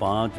5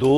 2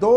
2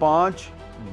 5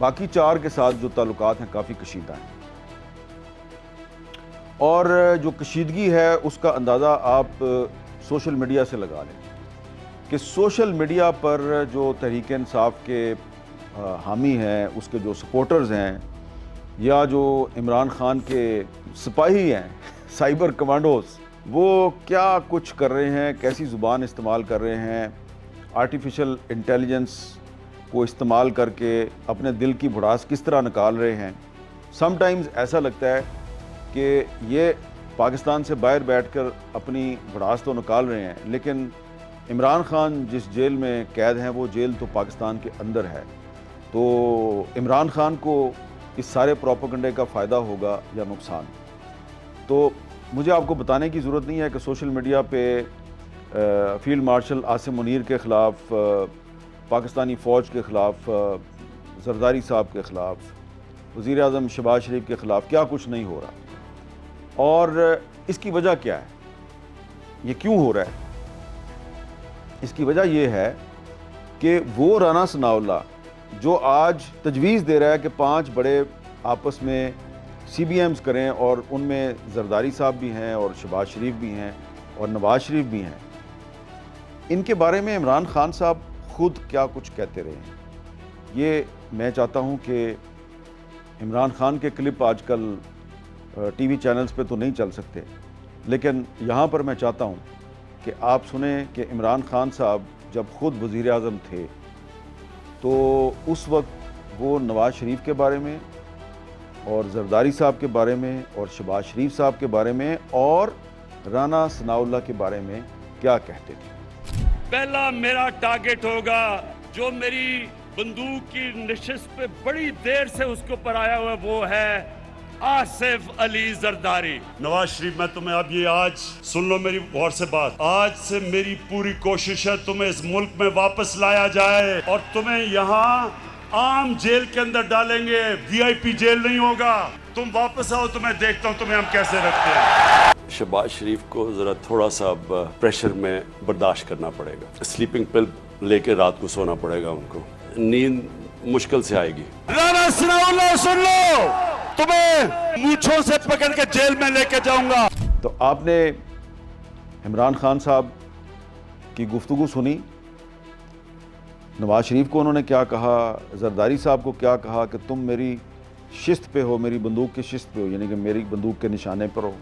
باقی 4 کے ساتھ جو تعلقات ہیں کافی کشیدہ ہیں، اور جو کشیدگی ہے اس کا اندازہ آپ سوشل میڈیا سے لگا لیں کہ سوشل میڈیا پر جو تحریک انصاف کے حامی ہیں، اس کے جو سپورٹرز ہیں، یا جو عمران خان کے سپاہی ہیں، سائبر کمانڈوز، وہ کیا کچھ کر رہے ہیں، کیسی زبان استعمال کر رہے ہیں، آرٹیفیشل انٹیلیجنس کو استعمال کر کے اپنے دل کی بھڑاس کس طرح نکال رہے ہیں۔ سم ٹائمز ایسا لگتا ہے کہ یہ پاکستان سے باہر بیٹھ کر اپنی بھڑاس تو نکال رہے ہیں، لیکن عمران خان جس جیل میں قید ہیں وہ جیل تو پاکستان کے اندر ہے، تو عمران خان کو اس سارے پروپیگنڈے کا فائدہ ہوگا یا نقصان؟ تو مجھے آپ کو بتانے کی ضرورت نہیں ہے کہ سوشل میڈیا پہ فیلڈ مارشل عاصم منیر کے خلاف، پاکستانی فوج کے خلاف، زرداری صاحب کے خلاف، وزیر اعظم شہباز شریف کے خلاف کیا کچھ نہیں ہو رہا، اور اس کی وجہ کیا ہے، یہ کیوں ہو رہا ہے؟ اس کی وجہ یہ ہے کہ وہ رانا ثناء اللہ جو آج تجویز دے رہا ہے کہ 5 بڑے آپس میں سی بی ایمز کریں، اور ان میں زرداری صاحب بھی ہیں اور شہباز شریف بھی ہیں اور نواز شریف بھی ہیں، ان کے بارے میں عمران خان صاحب خود کیا کچھ کہتے رہے ہیں؟ یہ میں چاہتا ہوں کہ عمران خان کے کلپ آج کل ٹی وی چینلز پہ تو نہیں چل سکتے، لیکن یہاں پر میں چاہتا ہوں کہ آپ سنیں کہ عمران خان صاحب جب خود وزیر اعظم تھے تو اس وقت وہ نواز شریف کے بارے میں اور زرداری صاحب کے بارے میں اور شہباز شریف صاحب کے بارے میں اور رانا ثناء اللہ کے بارے میں کیا کہتے تھے؟ پہلا میرا ٹارگٹ ہوگا جو میری بندوق کی نشست پہ بڑی دیر سے اس کے اوپر آیا ہوا، وہ ہے آصف علی زرداری۔ نواز شریف، میں تمہیں اب یہ آج سن لو میری غور سے بات، آج سے میری پوری کوشش ہے تمہیں اس ملک میں واپس لایا جائے، اور تمہیں یہاں عام جیل کے اندر ڈالیں گے، وی آئی پی جیل نہیں ہوگا۔ تم واپس آؤ تو میں دیکھتا ہوں تمہیں ہم کیسے رکھتے ہیں۔ شہباز شریف کو ذرا تھوڑا سا پریشر میں برداشت کرنا پڑے گا، سلیپنگ پل لے کے رات کو سونا پڑے گا، ان کو نیند مشکل سے آئے گی۔ رانا ثناء اللہ سن لو، تمہیں مونچھوں سے پکڑ کے جیل میں لے کے جاؤں گا۔ تو آپ نے عمران خان صاحب کی گفتگو سنی، نواز شریف کو انہوں نے کیا کہا، زرداری صاحب کو کیا کہا کہ تم میری شست پہ ہو، میری بندوق کی شست پہ ہو، یعنی کہ میری بندوق کے نشانے پر ہو،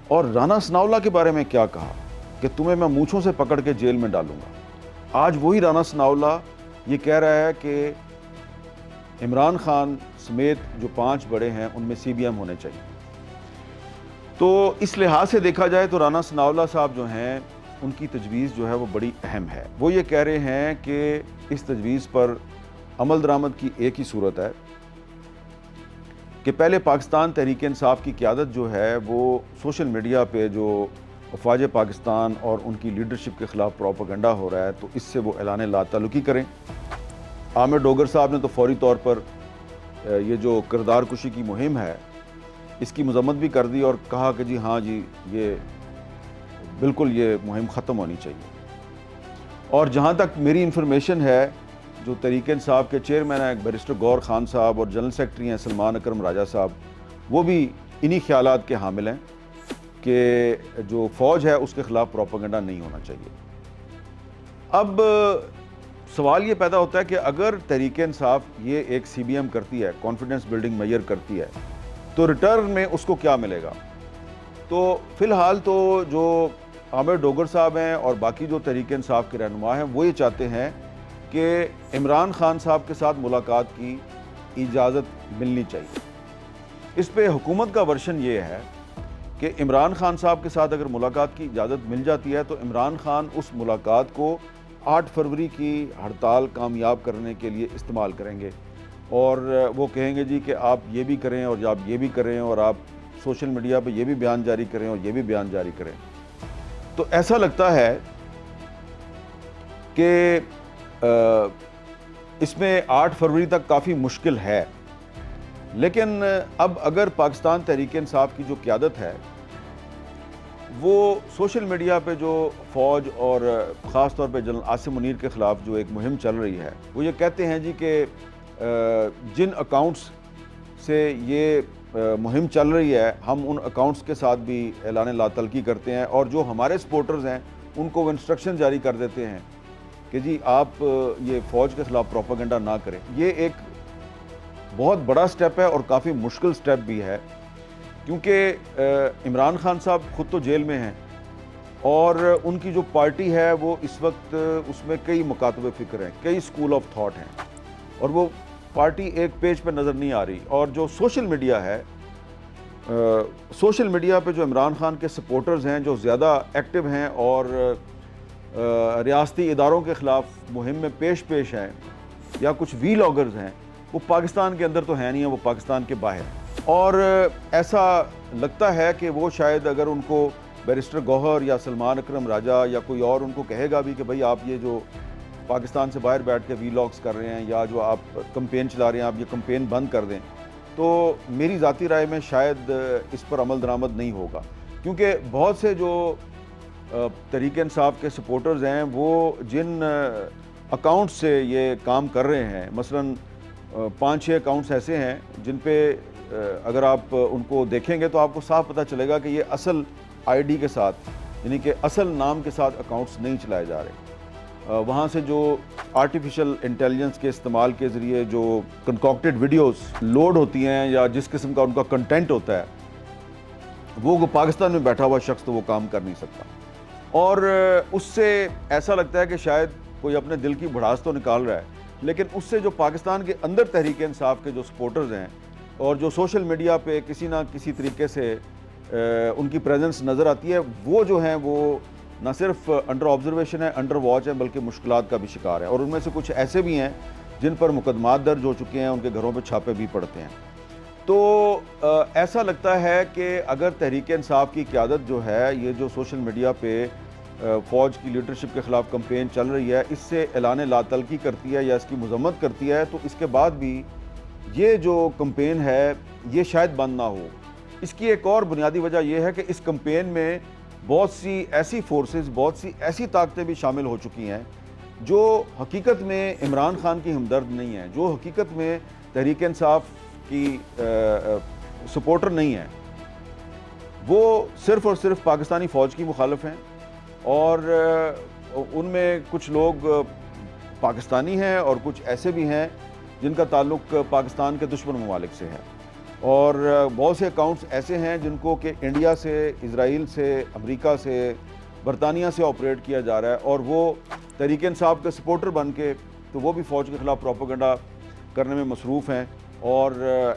اور رانا ثناء اللہ کے بارے میں کیا کہا کہ تمہیں میں مونچھوں سے پکڑ کے جیل میں ڈالوں گا۔ آج وہی رانا ثناء اللہ یہ کہہ رہا ہے کہ عمران خان سمیت جو 5 بڑے ہیں ان میں سی بی ایم ہونے چاہیے۔ تو اس لحاظ سے دیکھا جائے تو رانا ثناء اللہ صاحب جو ہیں ان کی تجویز جو ہے وہ بڑی اہم ہے۔ وہ یہ کہہ رہے ہیں کہ اس تجویز پر عمل درآمد کی ایک ہی صورت ہے کہ پہلے پاکستان تحریک انصاف کی قیادت جو ہے وہ سوشل میڈیا پہ جو افواج پاکستان اور ان کی لیڈرشپ کے خلاف پروپیگنڈا ہو رہا ہے تو اس سے وہ اعلان لا تعلقی کریں۔ عامر ڈوگر صاحب نے تو فوری طور پر یہ جو کردار کشی کی مہم ہے اس کی مذمت بھی کر دی اور کہا کہ جی ہاں جی یہ بالکل یہ مہم ختم ہونی چاہیے۔ اور جہاں تک میری انفارمیشن ہے، جو تحریک انصاف کے چیئرمین ہیں بیرسٹر گور خان صاحب اور جنرل سیکرٹری ہیں سلمان اکرم راجہ صاحب، وہ بھی انہی خیالات کے حامل ہیں کہ جو فوج ہے اس کے خلاف پروپیگنڈا نہیں ہونا چاہیے۔ اب سوال یہ پیدا ہوتا ہے کہ اگر تحریک انصاف یہ ایک سی بی ایم کرتی ہے، کانفیڈنس بلڈنگ میئر کرتی ہے، تو ریٹرن میں اس کو کیا ملے گا؟ تو فی الحال تو جو عامر ڈوگر صاحب ہیں اور باقی جو تحریک انصاف کے رہنما ہیں وہ یہ چاہتے ہیں کہ عمران خان صاحب کے ساتھ ملاقات کی اجازت ملنی چاہیے۔ اس پہ حکومت کا ورژن یہ ہے کہ عمران خان صاحب کے ساتھ اگر ملاقات کی اجازت مل جاتی ہے تو عمران خان اس ملاقات کو 8 فروری کی ہڑتال کامیاب کرنے کے لیے استعمال کریں گے، اور وہ کہیں گے جی کہ آپ یہ بھی کریں اور آپ یہ بھی کریں اور آپ سوشل میڈیا پہ یہ بھی بیان جاری کریں اور یہ بھی بیان جاری کریں۔ تو ایسا لگتا ہے کہ اس میں 8 فروری تک کافی مشکل ہے، لیکن اب اگر پاکستان تحریک انصاف کی جو قیادت ہے وہ سوشل میڈیا پہ جو فوج اور خاص طور پہ جنرل عاصم منیر کے خلاف جو ایک مہم چل رہی ہے، وہ یہ کہتے ہیں جی کہ جن اکاؤنٹس سے یہ مہم چل رہی ہے ہم ان اکاؤنٹس کے ساتھ بھی اعلان لا تعلقی کرتے ہیں، اور جو ہمارے سپورٹرز ہیں ان کو وہ انسٹرکشن جاری کر دیتے ہیں کہ جی آپ یہ فوج کے خلاف پروپیگنڈا نہ کریں۔ یہ ایک بہت بڑا سٹیپ ہے اور کافی مشکل سٹیپ بھی ہے، کیونکہ عمران خان صاحب خود تو جیل میں ہیں اور ان کی جو پارٹی ہے وہ اس وقت اس میں کئی مکاتب فکر ہیں، کئی اسکول آف تھاٹ ہیں، اور وہ پارٹی ایک پیج پہ نظر نہیں آ رہی۔ اور جو سوشل میڈیا ہے، سوشل میڈیا پہ جو عمران خان کے سپورٹرز ہیں جو زیادہ ایکٹیو ہیں اور ریاستی اداروں کے خلاف مہم میں پیش ہیں، یا کچھ وی لاگرز ہیں، وہ پاکستان کے اندر تو ہیں نہیں ہیں، وہ پاکستان کے باہر ہیں۔ اور ایسا لگتا ہے کہ وہ شاید اگر ان کو بیرسٹر گوہر یا سلمان اکرم راجہ یا کوئی اور ان کو کہے گا بھی کہ بھائی آپ یہ جو پاکستان سے باہر بیٹھ کے وی لاگز کر رہے ہیں یا جو آپ کمپین چلا رہے ہیں آپ یہ کمپین بند کر دیں، تو میری ذاتی رائے میں شاید اس پر عمل درآمد نہیں ہوگا، کیونکہ بہت سے جو تحریک انصاف کے سپورٹرز ہیں وہ جن اکاؤنٹ سے یہ کام کر رہے ہیں، مثلاً 5-6 اکاؤنٹس ایسے ہیں جن پہ اگر آپ ان کو دیکھیں گے تو آپ کو صاف پتہ چلے گا کہ یہ اصل آئی ڈی کے ساتھ، یعنی کہ اصل نام کے ساتھ اکاؤنٹس نہیں چلائے جا رہے۔ وہاں سے جو آرٹیفیشل انٹیلیجنس کے استعمال کے ذریعے جو کنکاکٹڈ ویڈیوز لوڈ ہوتی ہیں یا جس قسم کا ان کا کنٹینٹ ہوتا ہے، وہ پاکستان میں بیٹھا ہوا شخص تو وہ کام کر نہیں سکتا، اور اس سے ایسا لگتا ہے کہ شاید کوئی اپنے دل کی بھڑاس تو نکال رہا ہے، لیکن اس سے جو پاکستان کے اندر تحریک انصاف کے جو سپورٹرز ہیں اور جو سوشل میڈیا پہ کسی نہ کسی طریقے سے ان کی پریزنس نظر آتی ہے، وہ جو ہیں وہ نہ صرف انڈر آبزرویشن ہے، انڈر واچ ہے، بلکہ مشکلات کا بھی شکار ہے، اور ان میں سے کچھ ایسے بھی ہیں جن پر مقدمات درج ہو چکے ہیں، ان کے گھروں پہ چھاپے بھی پڑتے ہیں۔ تو ایسا لگتا ہے کہ اگر تحریک انصاف کی قیادت جو ہے یہ جو سوشل میڈیا پہ فوج کی لیڈرشپ کے خلاف کمپین چل رہی ہے، اس سے اعلان لا تعلقی کرتی ہے یا اس کی مذمت کرتی ہے، تو اس کے بعد بھی یہ جو کمپین ہے یہ شاید بند نہ ہو۔ اس کی ایک اور بنیادی وجہ یہ ہے کہ اس کمپین میں بہت سی ایسی فورسز، بہت سی ایسی طاقتیں بھی شامل ہو چکی ہیں جو حقیقت میں عمران خان کی ہمدرد نہیں ہیں، جو حقیقت میں تحریک انصاف کی سپورٹر نہیں ہیں، وہ صرف اور صرف پاکستانی فوج کی مخالف ہیں، اور ان میں کچھ لوگ پاکستانی ہیں اور کچھ ایسے بھی ہیں جن کا تعلق پاکستان کے دشمن ممالک سے ہے، اور بہت سے اکاؤنٹس ایسے ہیں جن کو کہ انڈیا سے، اسرائیل سے، امریکہ سے، برطانیہ سے آپریٹ کیا جا رہا ہے، اور وہ تحریک انصاف کے سپورٹر بن کے تو وہ بھی فوج کے خلاف پروپیگنڈا کرنے میں مصروف ہیں، اور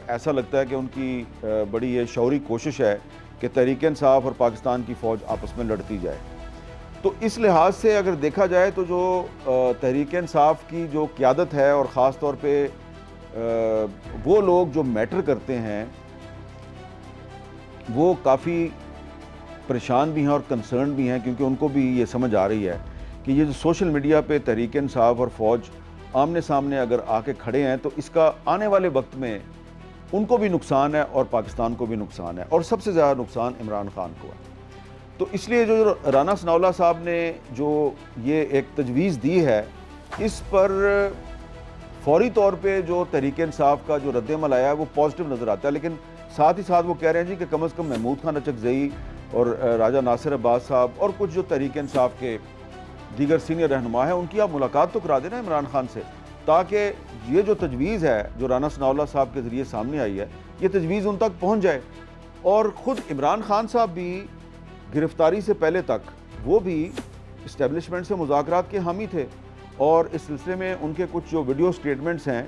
ایسا لگتا ہے کہ ان کی بڑی یہ شعوری کوشش ہے کہ تحریک انصاف اور پاکستان کی فوج آپس میں لڑتی جائے۔ تو اس لحاظ سے اگر دیکھا جائے تو جو تحریک انصاف کی جو قیادت ہے، اور خاص طور پہ وہ لوگ جو میٹر کرتے ہیں، وہ کافی پریشان بھی ہیں اور کنسرن بھی ہیں، کیونکہ ان کو بھی یہ سمجھ آ رہی ہے کہ یہ جو سوشل میڈیا پہ تحریک انصاف اور فوج آمنے سامنے اگر آ کے کھڑے ہیں تو اس کا آنے والے وقت میں ان کو بھی نقصان ہے اور پاکستان کو بھی نقصان ہے، اور سب سے زیادہ نقصان عمران خان کو ہے۔ تو اس لیے جو رانا ثناءاللہ صاحب نے جو یہ ایک تجویز دی ہے، اس پر فوری طور پہ جو تحریک انصاف کا جو رد عمل آیا ہے وہ پازیٹیو نظر آتا ہے، لیکن ساتھ ہی ساتھ وہ کہہ رہے ہیں جی کہ کم از کم محمود خان اچکزئی اور راجہ ناصر عباس صاحب اور کچھ جو تحریک انصاف کے دیگر سینئر رہنما ہیں ان کی آپ ملاقات تو کرا دینا عمران خان سے، تاکہ یہ جو تجویز ہے جو رانا ثناءاللہ صاحب کے ذریعے سامنے آئی ہے یہ تجویز ان تک پہنچ جائے، اور خود عمران خان صاحب بھی گرفتاری سے پہلے تک وہ بھی اسٹیبلشمنٹ سے مذاکرات کے حامی تھے، اور اس سلسلے میں ان کے کچھ جو ویڈیو سٹیٹمنٹس ہیں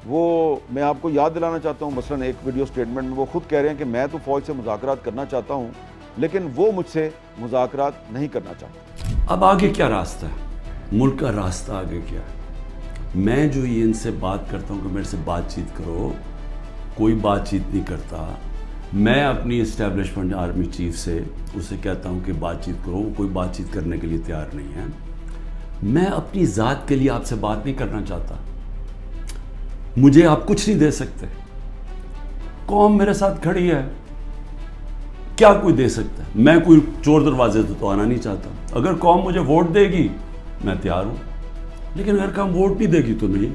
وہ میں آپ کو یاد دلانا چاہتا ہوں۔ مثلا ایک ویڈیو سٹیٹمنٹ میں وہ خود کہہ رہے ہیں کہ میں تو فوج سے مذاکرات کرنا چاہتا ہوں لیکن وہ مجھ سے مذاکرات نہیں کرنا چاہتا۔ اب آگے کیا راستہ ہے؟ ملک کا راستہ آگے کیا ہے؟ میں جو یہ ان سے بات کرتا ہوں کہ میرے سے بات چیت کرو، کوئی بات چیت نہیں کرتا۔ میں اپنی اسٹیبلشمنٹ آرمی چیف سے اسے کہتا ہوں کہ بات چیت کرو، وہ کوئی بات چیت کرنے کے لیے تیار نہیں ہے۔ میں اپنی ذات کے لیے آپ سے بات نہیں کرنا چاہتا، مجھے آپ کچھ نہیں دے سکتے، قوم میرے ساتھ کھڑی ہے، کیا کوئی دے سکتا ہے؟ میں کوئی چور دروازے تو آنا نہیں چاہتا۔ اگر قوم مجھے ووٹ دے گی میں تیار ہوں، لیکن اگر قوم ووٹ نہیں دے گی تو نہیں۔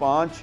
5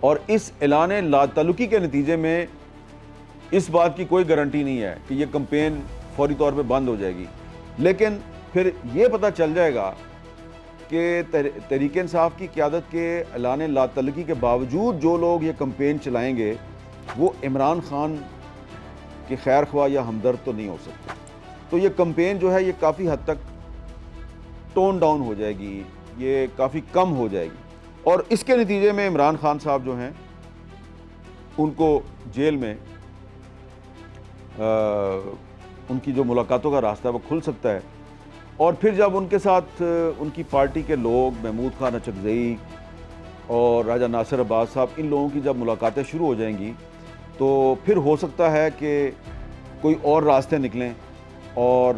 اور اس اعلان لا تعلقی کے نتیجے میں اس بات کی کوئی گارنٹی نہیں ہے کہ یہ کمپین فوری طور پہ بند ہو جائے گی، لیکن پھر یہ پتہ چل جائے گا کہ تحریک انصاف کی قیادت کے اعلان لا تعلقی کے باوجود جو لوگ یہ کمپین چلائیں گے وہ عمران خان کے خیر خواہ یا ہمدرد تو نہیں ہو سکتے. تو یہ کمپین جو ہے یہ کافی حد تک ٹون ڈاؤن ہو جائے گی، یہ کافی کم ہو جائے گی، اور اس کے نتیجے میں عمران خان صاحب جو ہیں ان کو جیل میں ان کی جو ملاقاتوں کا راستہ ہے وہ کھل سکتا ہے. اور پھر جب ان کے ساتھ ان کی پارٹی کے لوگ محمود خان اچکزئی اور راجہ ناصر عباس صاحب، ان لوگوں کی جب ملاقاتیں شروع ہو جائیں گی تو پھر ہو سکتا ہے کہ کوئی اور راستے نکلیں، اور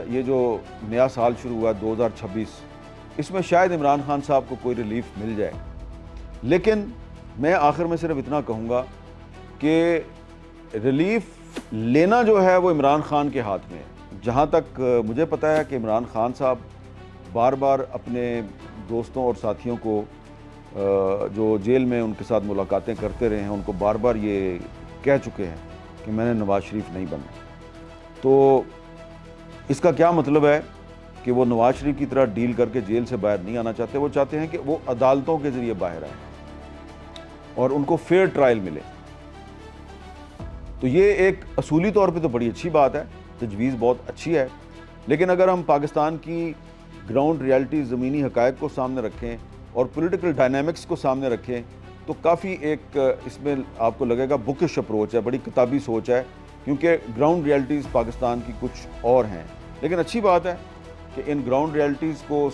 یہ جو نیا سال شروع ہوا 2026 اس میں شاید عمران خان صاحب کو کوئی ریلیف مل جائے. لیکن میں آخر میں صرف اتنا کہوں گا کہ ریلیف لینا جو ہے وہ عمران خان کے ہاتھ میں ہے. جہاں تک مجھے پتہ ہے کہ عمران خان صاحب بار بار اپنے دوستوں اور ساتھیوں کو جو جیل میں ان کے ساتھ ملاقاتیں کرتے رہے ہیں ان کو بار بار یہ کہہ چکے ہیں کہ میں نے نواز شریف نہیں بننا. تو اس کا کیا مطلب ہے کہ وہ نواز شریف کی طرح ڈیل کر کے جیل سے باہر نہیں آنا چاہتے، وہ چاہتے ہیں کہ وہ عدالتوں کے ذریعے باہر آئیں اور ان کو فیئر ٹرائل ملے. تو یہ ایک اصولی طور پہ تو بڑی اچھی بات ہے، تجویز بہت اچھی ہے، لیکن اگر ہم پاکستان کی گراؤنڈ ریالٹی، زمینی حقائق کو سامنے رکھیں اور پولیٹیکل ڈائنامکس کو سامنے رکھیں تو کافی ایک اس میں آپ کو لگے گا بکش اپروچ ہے، بڑی کتابی سوچ ہے، کیونکہ گراؤنڈ ریالٹیز پاکستان کی کچھ اور ہیں. لیکن اچھی بات ہے کہ ان گراؤنڈ ریالٹیز کو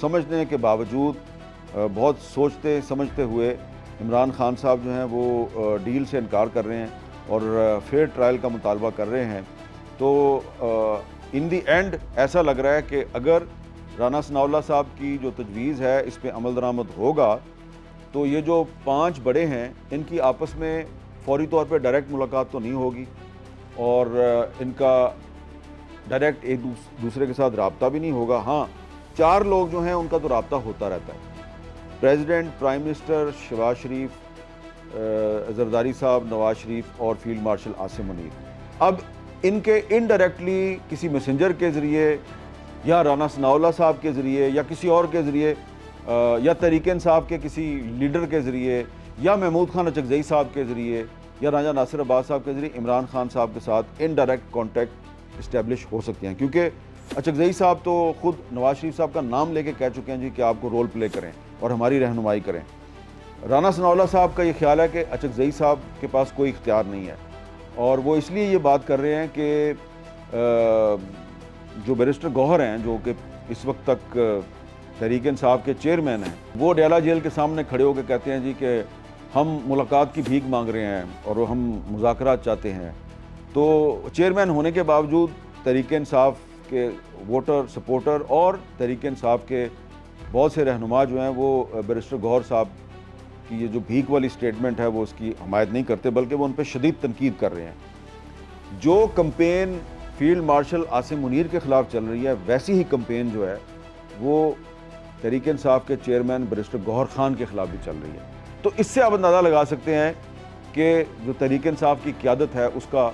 سمجھنے کے باوجود بہت سوچتے سمجھتے ہوئے عمران خان صاحب جو ہیں وہ ڈیل سے انکار کر رہے ہیں اور فیئر ٹرائل کا مطالبہ کر رہے ہیں. تو ان دی اینڈ ایسا لگ رہا ہے کہ اگر رانا ثناء اللہ صاحب کی جو تجویز ہے اس پہ عمل درآمد ہوگا تو یہ جو 5 بڑے ہیں ان کی آپس میں فوری طور پہ ڈائریکٹ ملاقات تو نہیں ہوگی اور ان کا ڈائریکٹ ایک دوسرے کے ساتھ رابطہ بھی نہیں ہوگا. ہاں 4 لوگ جو ہیں ان کا تو رابطہ ہوتا رہتا ہے، پریزیڈنٹ، پرائم منسٹر شہباز شریف، زرداری صاحب، نواز شریف اور فیلڈ مارشل عاصم منیر. اب ان کے انڈائریکٹلی کسی میسنجر کے ذریعے یا رانا ثناء اللہ صاحب کے ذریعے یا کسی اور کے ذریعے یا تحریک انصاف کے کسی لیڈر کے ذریعے یا محمود خان اچکزئی صاحب کے ذریعے یا راجہ ناصر عباس صاحب کے ذریعے عمران خان صاحب کے ساتھ انڈائریکٹ کانٹیکٹ اسٹیبلش ہو سکتے ہیں. کیونکہ اچکزئی صاحب تو خود نواز شریف صاحب کا نام لے کے کہہ چکے ہیں جی کہ آپ کو رول پلے کریں اور ہماری رہنمائی کریں. رانا ثناء اللہ صاحب کا یہ خیال ہے کہ اچکزئی صاحب کے پاس کوئی اختیار نہیں ہے اور وہ اس لیے یہ بات کر رہے ہیں کہ جو بیرسٹر گوہر ہیں جو کہ اس وقت تک تحریک انصاف کے چیئرمین ہیں، وہ ڈیالہ جیل کے سامنے کھڑے ہو کے کہتے ہیں جی کہ ہم ملاقات کی بھیک مانگ رہے ہیں اور ہم مذاکرات چاہتے ہیں. تو چیئرمین ہونے کے باوجود تحریک انصاف کے ووٹر سپورٹر اور تحریک انصاف کے بہت سے رہنما جو ہیں وہ بیرسٹر گوہر صاحب کی یہ جو بھیک والی سٹیٹمنٹ ہے وہ اس کی حمایت نہیں کرتے بلکہ وہ ان پہ شدید تنقید کر رہے ہیں. جو campaign field marshal Asim Munir کے خلاف چل رہی ہے ویسی ہی کمپین جو ہے وہ تحریک انصاف کے چیئرمین بیرسٹر گوہر خان کے خلاف بھی چل رہی ہے. تو اس سے آپ اندازہ لگا سکتے ہیں کہ جو تحریک انصاف کی قیادت ہے اس کا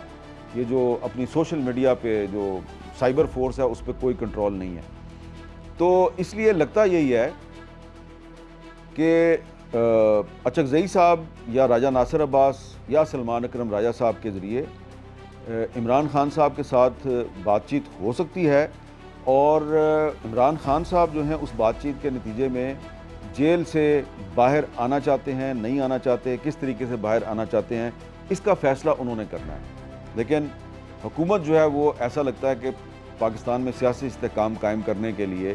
یہ جو اپنی سوشل میڈیا پہ جو سائبر فورس ہے اس پہ کوئی کنٹرول نہیں ہے. تو اس لیے لگتا یہی ہے کہ اچکزئی صاحب یا راجہ ناصر عباس یا سلمان اکرم راجہ صاحب کے ذریعے عمران خان صاحب کے ساتھ بات چیت ہو سکتی ہے اور عمران خان صاحب جو ہیں اس بات چیت کے نتیجے میں جیل سے باہر آنا چاہتے ہیں، نہیں آنا چاہتے، کس طریقے سے باہر آنا چاہتے ہیں، اس کا فیصلہ انہوں نے کرنا ہے. لیکن حکومت جو ہے وہ ایسا لگتا ہے کہ پاکستان میں سیاسی استحکام قائم کرنے کے لیے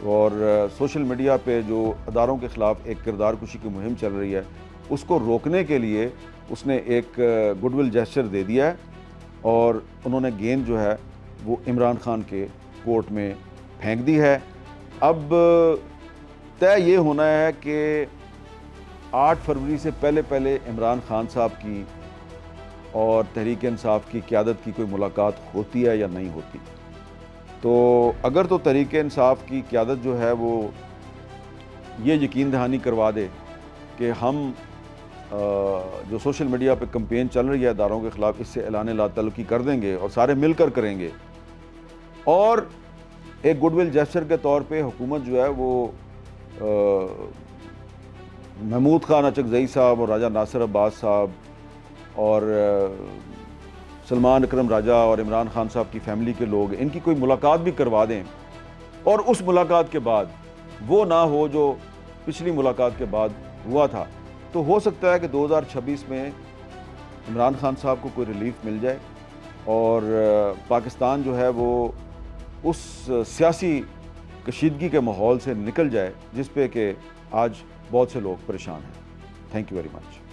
اور سوشل میڈیا پہ جو اداروں کے خلاف ایک کردار کشی کی مہم چل رہی ہے اس کو روکنے کے لیے اس نے ایک گڈ ول جیسچر دے دیا ہے اور انہوں نے گیند جو ہے وہ عمران خان کے کورٹ میں پھینک دی ہے. اب طے یہ ہونا ہے کہ 8 فروری سے پہلے عمران خان صاحب کی اور تحریک انصاف کی قیادت کی کوئی ملاقات ہوتی ہے یا نہیں ہوتی. تو اگر تو تحریک انصاف کی قیادت جو ہے وہ یہ یقین دہانی کروا دے کہ ہم جو سوشل میڈیا پہ کمپین چل رہی ہے اداروں کے خلاف، اس سے اعلان لا تعلقی کر دیں گے اور سارے مل کر کریں گے، اور ایک گڈ ول جیسچر کے طور پہ حکومت جو ہے وہ محمود خان اچکزئی صاحب اور راجہ ناصر عباس صاحب اور سلمان اکرم راجہ اور عمران خان صاحب کی فیملی کے لوگ ان کی کوئی ملاقات بھی کروا دیں، اور اس ملاقات کے بعد وہ نہ ہو جو پچھلی ملاقات کے بعد ہوا تھا، تو ہو سکتا ہے کہ 2026 میں عمران خان صاحب کو کوئی ریلیف مل جائے اور پاکستان جو ہے وہ اس سیاسی کشیدگی کے ماحول سے نکل جائے جس پہ کہ آج بہت سے لوگ پریشان ہیں۔ Thank you very much.